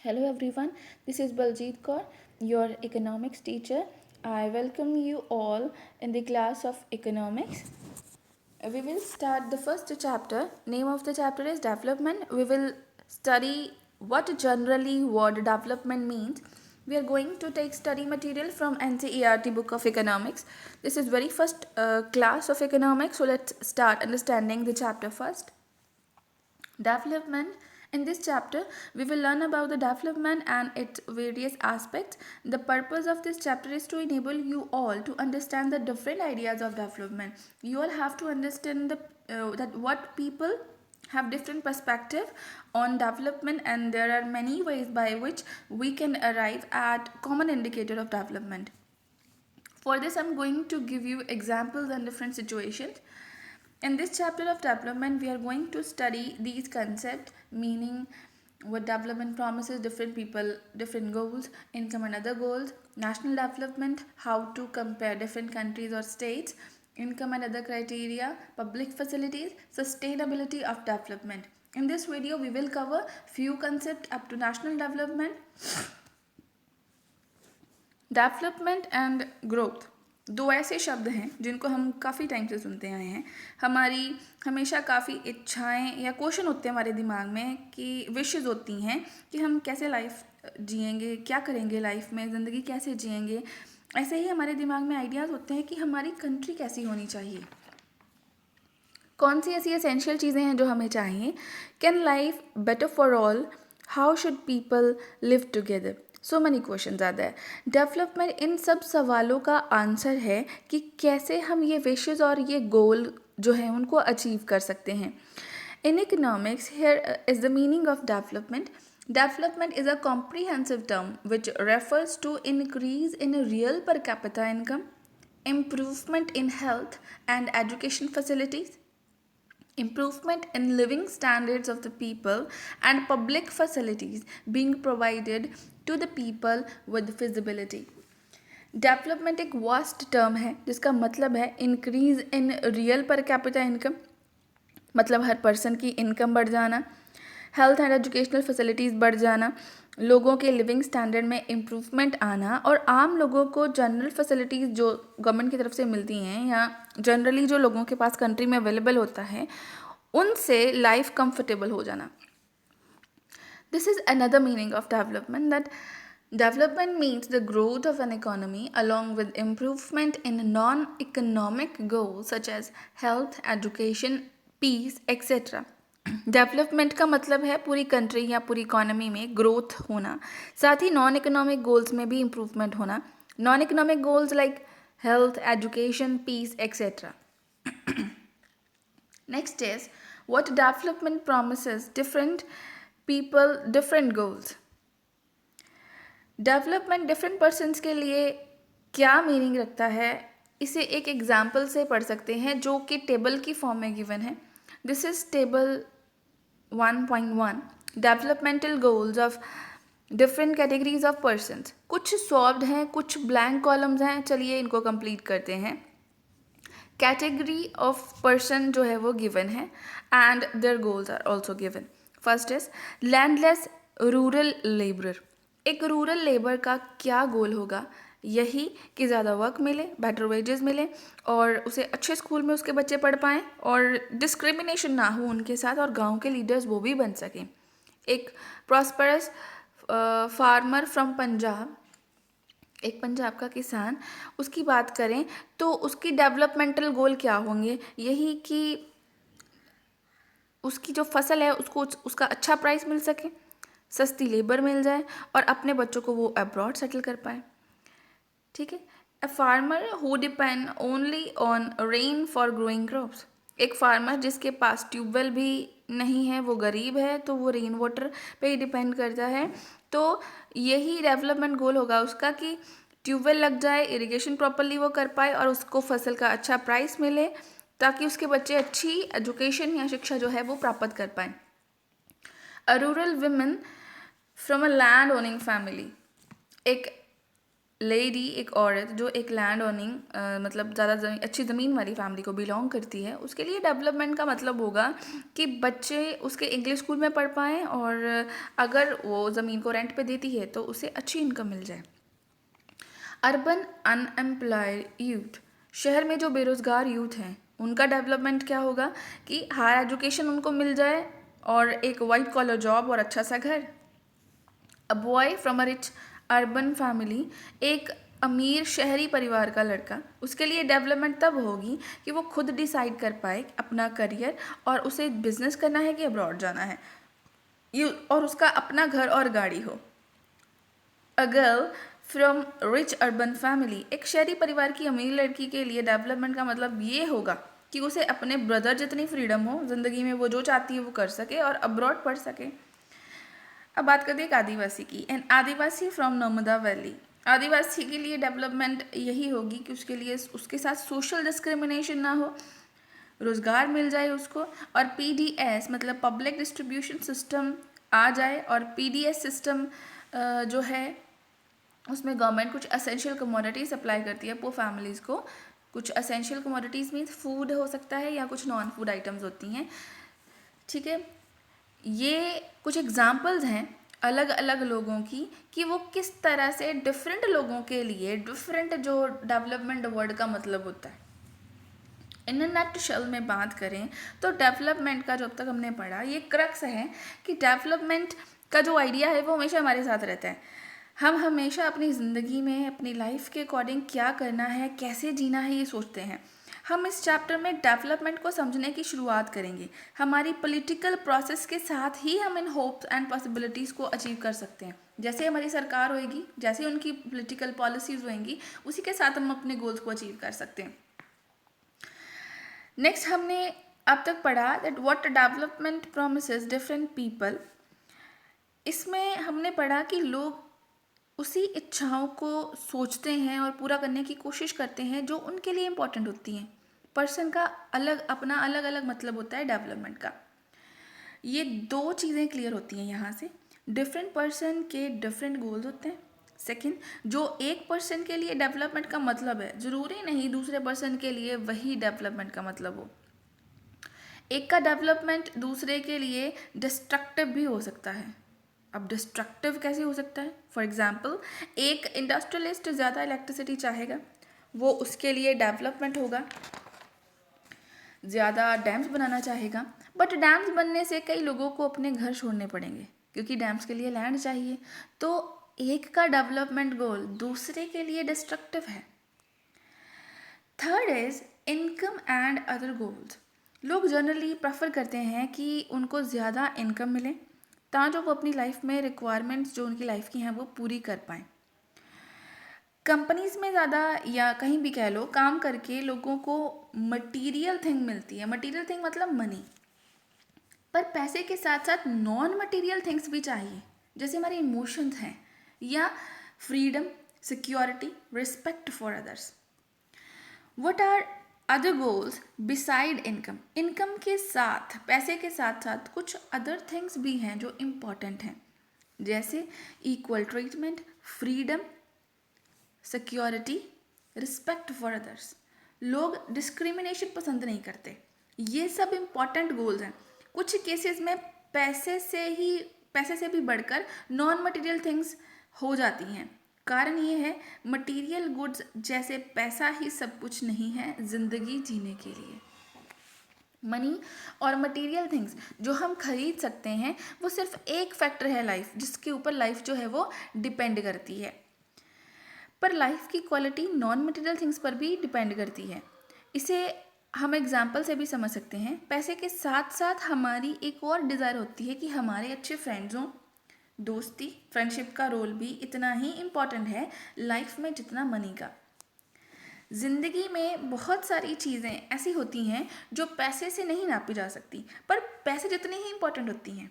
Hello everyone, this is Baljeet Kaur, your economics teacher. I welcome you all in the class of economics. We will start the first chapter. Name of the chapter is development. We will study what generally word development means. We are going to take study material from NCERT book of economics. This is very first class of economics. So let's start understanding the chapter first. Development. In this chapter, we will learn about the development and its various aspects. The purpose of this chapter is to enable you all to understand the different ideas of development. You all have to understand that what people have different perspective on development, and there are many ways by which we can arrive at common indicator of development. For this, I'm going to give you examples and different situations. In this chapter of development, we are going to study these concepts, meaning what development promises, different people, different goals, income and other goals, national development, how to compare different countries or states, income and other criteria, public facilities, sustainability of development. In this video, we will cover few concepts up to national development, development and growth दो ऐसे शब्द हैं जिनको हम काफ़ी time से सुनते आए हैं. हमारी हमेशा काफ़ी इच्छाएं या क्वेश्चन होते हैं हमारे दिमाग में कि विशेज़ होती हैं कि हम कैसे लाइफ जिएंगे, क्या करेंगे लाइफ में, ज़िंदगी कैसे जिएंगे. ऐसे ही हमारे दिमाग में आइडियाज़ होते हैं कि हमारी कंट्री कैसी होनी चाहिए, कौन सी ऐसी एसेंशियल चीज़ें हैं जो हमें चाहिए. Can life better for all, how should people live together. So many question are there. Development इन सब सवालों का आंसर है कि कैसे हम ये विशेज़ और ये गोल जो है उनको अचीव कर सकते हैं. In economics here is the meaning of development. Development is a comprehensive term which refers to increase in real per capita income, improvement in health and education facilities, improvement in living standards of the people, and public facilities being provided to the people with feasibility. Development एक vast term है जिसका मतलब है increase in real per capita income, मतलब हर person की income बढ़ जाना, health and educational facilities बढ़ जाना, लोगों के लिविंग स्टैंडर्ड में इम्प्रूवमेंट आना, और आम लोगों को जनरल फैसिलिटीज़ जो गवर्नमेंट की तरफ से मिलती हैं या जनरली जो लोगों के पास कंट्री में अवेलेबल होता है उनसे लाइफ कंफर्टेबल हो जाना. This is another meaning of development, that development means the growth of an economy along with improvement in non-economic goals such as health, education, peace, etc. Development का मतलब है पूरी कंट्री या पूरी इकोनॉमी में growth होना, साथ ही नॉन इकोनॉमिक गोल्स में भी इम्प्रूवमेंट होना. Non economic goals like health, education, peace, etcetera. Next is what development promises different people different goals. Development different persons के लिए क्या मीनिंग रखता है, इसे एक एग्जाम्पल से पढ़ सकते हैं जो कि टेबल की फॉर्म में गिवन है. This is table 1.1 developmental goals of different categories of persons. कुछ सॉल्व्ड हैं, कुछ ब्लैंक कॉलम्स हैं. चलिए इनको कंप्लीट करते हैं. कैटेगरी ऑफ पर्सन जो है वो गिवन है and their goals are also given. First is landless rural labourer. एक रूरल लेबर का क्या गोल होगा, यही कि ज़्यादा वर्क मिले, बेटर वेजेस मिले और उसे अच्छे स्कूल में उसके बच्चे पढ़ पाएँ और डिस्क्रिमिनेशन ना हो उनके साथ, और गांव के लीडर्स वो भी बन सकें. एक प्रॉस्परस फार्मर फ्रॉम पंजाब, एक पंजाब का किसान, उसकी बात करें तो उसकी डेवलपमेंटल गोल क्या होंगे, यही कि उसकी जो फसल है उसको उसका अच्छा प्राइस मिल सके, सस्ती लेबर मिल जाए और अपने बच्चों को वो अब्रॉड सेटल कर पाए. ठीक है. A farmer who depend only on rain for growing crops. एक फार्मर जिसके पास ट्यूबवेल भी नहीं है, वो गरीब है, तो वो रेन वाटर पे ही डिपेंड करता है. तो यही डेवलपमेंट गोल होगा उसका कि ट्यूबवेल लग जाए, इरिगेशन प्रॉपरली वो कर पाए और उसको फसल का अच्छा प्राइस मिले ताकि उसके बच्चे अच्छी एजुकेशन या शिक्षा जो है वो प्राप्त कर पाएँ. A rural women from a land owning family. एक लेडी, एक औरत जो एक लैंड ओनिंग मतलब ज़्यादा अच्छी ज़मीन वाली फैमिली को बिलोंग करती है, उसके लिए डेवलपमेंट का मतलब होगा कि बच्चे उसके इंग्लिश स्कूल में पढ़ पाएँ, और अगर वो ज़मीन को रेंट पे देती है तो उसे अच्छी इनकम मिल जाए। अर्बन अनएम्प्लॉयड यूथ, शहर में जो बेरोज़गार यूथ हैं उनका डेवलपमेंट क्या होगा कि हायर एजुकेशन उनको मिल जाए और एक वाइट कॉलर जॉब और अच्छा सा घर। A boy from a rich urban family, एक अमीर शहरी परिवार का लड़का, उसके लिए डेवलपमेंट तब होगी कि वो खुद डिसाइड कर पाए अपना करियर, और उसे बिजनेस करना है कि अब्रॉड जाना है, और उसका अपना घर और गाड़ी हो। A girl from rich urban family, एक शहरी परिवार की अमीर लड़की के लिए डेवलपमेंट का मतलब ये होगा कि उसे अपने ब्रदर जितनी फ्रीडम हो ज़िंदगी में, वो जो चाहती है वो कर सके और अब्रॉड पढ़ सके। अब बात करते हैं एक आदिवासी की। An adivasi from Narmada valley, आदिवासी के लिए डेवलपमेंट यही होगी कि उसके लिए उसके साथ सोशल डिस्क्रिमिनेशन ना हो, रोज़गार मिल जाए उसको, और पीडीएस मतलब पब्लिक डिस्ट्रीब्यूशन सिस्टम आ जाए। और पीडीएस सिस्टम जो है उसमें गवर्नमेंट कुछ असेंशियल कमोडिटी सप्लाई करती है पुअर फैमिलीज़ को। कुछ असेंशियल कमोडिटीज़ मीन्स फूड हो सकता है या कुछ नॉन फूड आइटम्स होती हैं, ठीक है। ये कुछ एग्जाम्पल्स हैं अलग अलग लोगों की कि वो किस तरह से डिफरेंट लोगों के लिए डिफरेंट जो डेवलपमेंट वर्ड का मतलब होता है। इन नट शेल में बात करें तो डेवलपमेंट का जो अब तक हमने पढ़ा, ये क्रक्स है कि डेवलपमेंट का जो आइडिया है वो हमेशा हमारे साथ रहता है। हम हमेशा अपनी ज़िंदगी में अपनी लाइफ के अकॉर्डिंग क्या करना है, कैसे जीना है, ये सोचते हैं। हम इस चैप्टर में डेवलपमेंट को समझने की शुरुआत करेंगे। हमारी पॉलिटिकल प्रोसेस के साथ ही हम इन होप्स एंड पॉसिबिलिटीज़ को अचीव कर सकते हैं। जैसे हमारी सरकार होएगी, जैसे उनकी पॉलिटिकल पॉलिसीज़ होएंगी, उसी के साथ हम अपने गोल्स को अचीव कर सकते हैं। नेक्स्ट हमने अब तक पढ़ा that what development promises different people. इसमें हमने पढ़ा कि लोग उसी इच्छाओं को सोचते हैं और पूरा करने की कोशिश करते हैं जो उनके लिए इम्पोर्टेंट होती हैं। पर्सन का अलग अपना अलग अलग मतलब होता है डेवलपमेंट का। ये दो चीज़ें क्लियर होती हैं यहाँ से। डिफरेंट पर्सन के डिफरेंट गोल्स होते हैं। सेकंड, जो एक पर्सन के लिए डेवलपमेंट का मतलब है, ज़रूरी नहीं दूसरे पर्सन के लिए वही डेवलपमेंट का मतलब हो। एक का डेवलपमेंट दूसरे के लिए डिस्ट्रक्टिव भी हो सकता है। अब डिस्ट्रक्टिव कैसे हो सकता है? फॉर एग्जाम्पल, एक इंडस्ट्रियलिस्ट ज़्यादा इलेक्ट्रिसिटी चाहेगा, वो उसके लिए डेवलपमेंट होगा, ज़्यादा डैम्स बनाना चाहेगा, बट डैम्स बनने से कई लोगों को अपने घर छोड़ने पड़ेंगे क्योंकि डैम्स के लिए लैंड चाहिए। तो एक का डेवलपमेंट गोल दूसरे के लिए डिस्ट्रक्टिव है। Third is income and other goals. लोग जनरली प्रेफर करते हैं कि उनको ज़्यादा इनकम मिले ताकि वो अपनी लाइफ में रिक्वायरमेंट्स जो उनकी लाइफ की हैं वो पूरी कर पाएँ। कंपनीज में ज़्यादा या कहीं भी कह लो, काम करके लोगों को मटेरियल थिंग मिलती है। मटेरियल थिंग मतलब मनी, पर पैसे के साथ साथ नॉन मटेरियल थिंग्स भी चाहिए, जैसे हमारे इमोशंस हैं या freedom, security, respect for others. What are other goals beside income? Income के साथ, पैसे के साथ साथ कुछ अदर थिंग्स भी हैं जो इम्पॉर्टेंट हैं, जैसे equal treatment, freedom, security, respect for others. लोग डिस्क्रिमिनेशन पसंद नहीं करते। ये सब इम्पॉर्टेंट गोल्स हैं। कुछ केसेस में पैसे से भी बढ़कर नॉन मटेरियल थिंग्स हो जाती हैं। कारण ये है, मटेरियल गुड्स जैसे पैसा ही सब कुछ नहीं है ज़िंदगी जीने के लिए। मनी और मटेरियल थिंग्स जो हम खरीद सकते हैं वो सिर्फ एक फैक्टर है लाइफ, जिसके ऊपर लाइफ जो है वो डिपेंड करती है। पर लाइफ की क्वालिटी नॉन मटेरियल थिंग्स पर भी डिपेंड करती है। इसे हम एग्जाम्पल से भी समझ सकते हैं। पैसे के साथ साथ हमारी एक और डिज़ायर होती है कि हमारे अच्छे फ्रेंड्स हों। दोस्ती, फ्रेंडशिप का रोल भी इतना ही इम्पॉर्टेंट है लाइफ में जितना मनी का। ज़िंदगी में बहुत सारी चीज़ें ऐसी होती हैं जो पैसे से नहीं नापी जा सकती, पर पैसे जितनी ही इम्पॉर्टेंट होती हैं।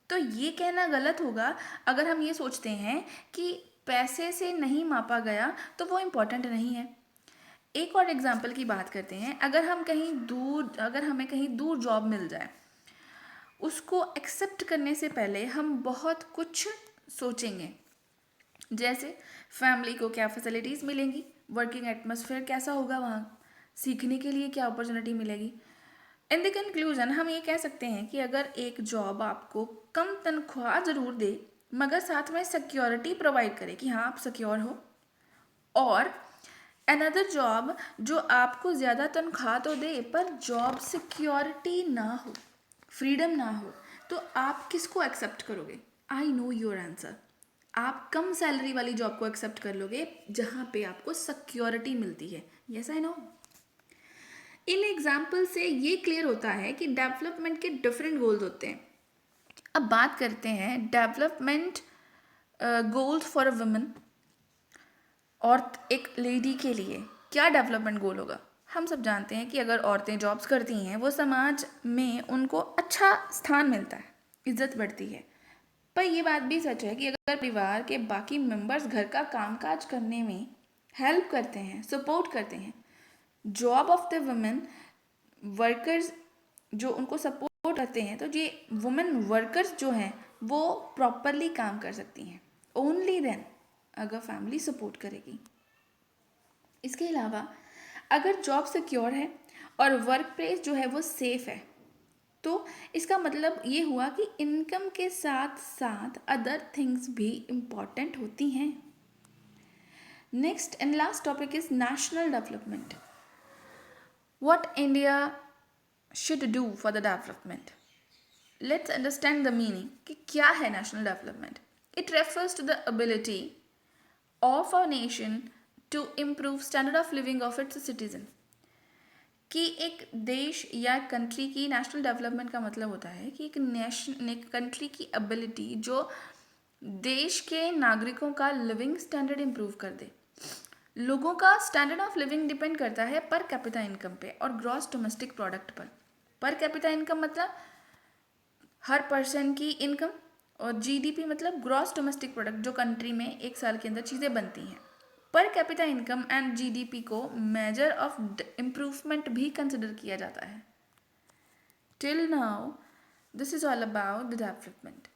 तो ये कहना गलत होगा अगर हम ये सोचते हैं कि पैसे से नहीं मापा गया तो वो इम्पोर्टेंट नहीं है। एक और एग्जांपल की बात करते हैं। अगर हमें कहीं दूर जॉब मिल जाए, उसको एक्सेप्ट करने से पहले हम बहुत कुछ सोचेंगे। जैसे फैमिली को क्या फैसिलिटीज़ मिलेंगी, वर्किंग एटमॉस्फेयर कैसा होगा वहाँ, सीखने के लिए क्या अपॉर्चुनिटी मिलेगी। इन द कंक्लूजन हम ये कह सकते हैं कि अगर एक जॉब आपको कम तनख्वाह ज़रूर दे मगर साथ में सिक्योरिटी प्रोवाइड करे कि हाँ आप सिक्योर हो, और अनदर जॉब जो आपको ज़्यादा तनख्वाह तो दे पर जॉब सिक्योरिटी ना हो, फ्रीडम ना हो, तो आप किसको एक्सेप्ट करोगे? I know your answer. आप कम सैलरी वाली जॉब को एक्सेप्ट कर लोगे जहाँ पे आपको सिक्योरिटी मिलती है। Yes I know. In example से ये क्लियर होता है कि डेवलपमेंट के डिफरेंट गोल्स होते हैं। अब बात करते हैं development goals for a woman, और एक लेडी के लिए क्या डेवलपमेंट गोल होगा। हम सब जानते हैं कि अगर औरतें जॉब्स करती हैं वो समाज में उनको अच्छा स्थान मिलता है, इज्जत बढ़ती है। पर ये बात भी सच है कि अगर परिवार के बाकी मेंबर्स घर का कामकाज करने में हेल्प करते हैं, सपोर्ट करते हैं, job of the women workers जो उनको सपोर्ट करते हैं, तो ये वुमेन वर्कर्स जो हैं वो प्रॉपरली काम कर सकती हैं ओनली देन अगर फैमिली सपोर्ट करेगी। इसके अलावा अगर जॉब सिक्योर है और वर्क प्लेस जो है वो सेफ है, तो इसका मतलब ये हुआ कि इनकम के साथ साथ अदर थिंग्स भी इम्पॉर्टेंट होती हैं। Next and last topic is national development. What India should do for the development. Let's understand the meaning कि क्या है national development. It refers to the ability of a nation to improve standard of living of its citizen। कि एक देश या country की national development का मतलब होता है कि एक कंट्री की एबिलिटी जो देश के नागरिकों का लिविंग स्टैंडर्ड इम्प्रूव कर दे। लोगों का स्टैंडर्ड ऑफ लिविंग डिपेंड करता है पर कैपिटा इनकम पे और gross domestic product per capita income मतलब हर पर्सन की इनकम, और जीडीपी मतलब ग्रॉस डोमेस्टिक प्रोडक्ट जो कंट्री में एक साल के अंदर चीज़ें बनती हैं। Per capita income and GDP को मेजर ऑफ इम्प्रूवमेंट भी कंसिडर किया जाता है। Till now this is all about the development.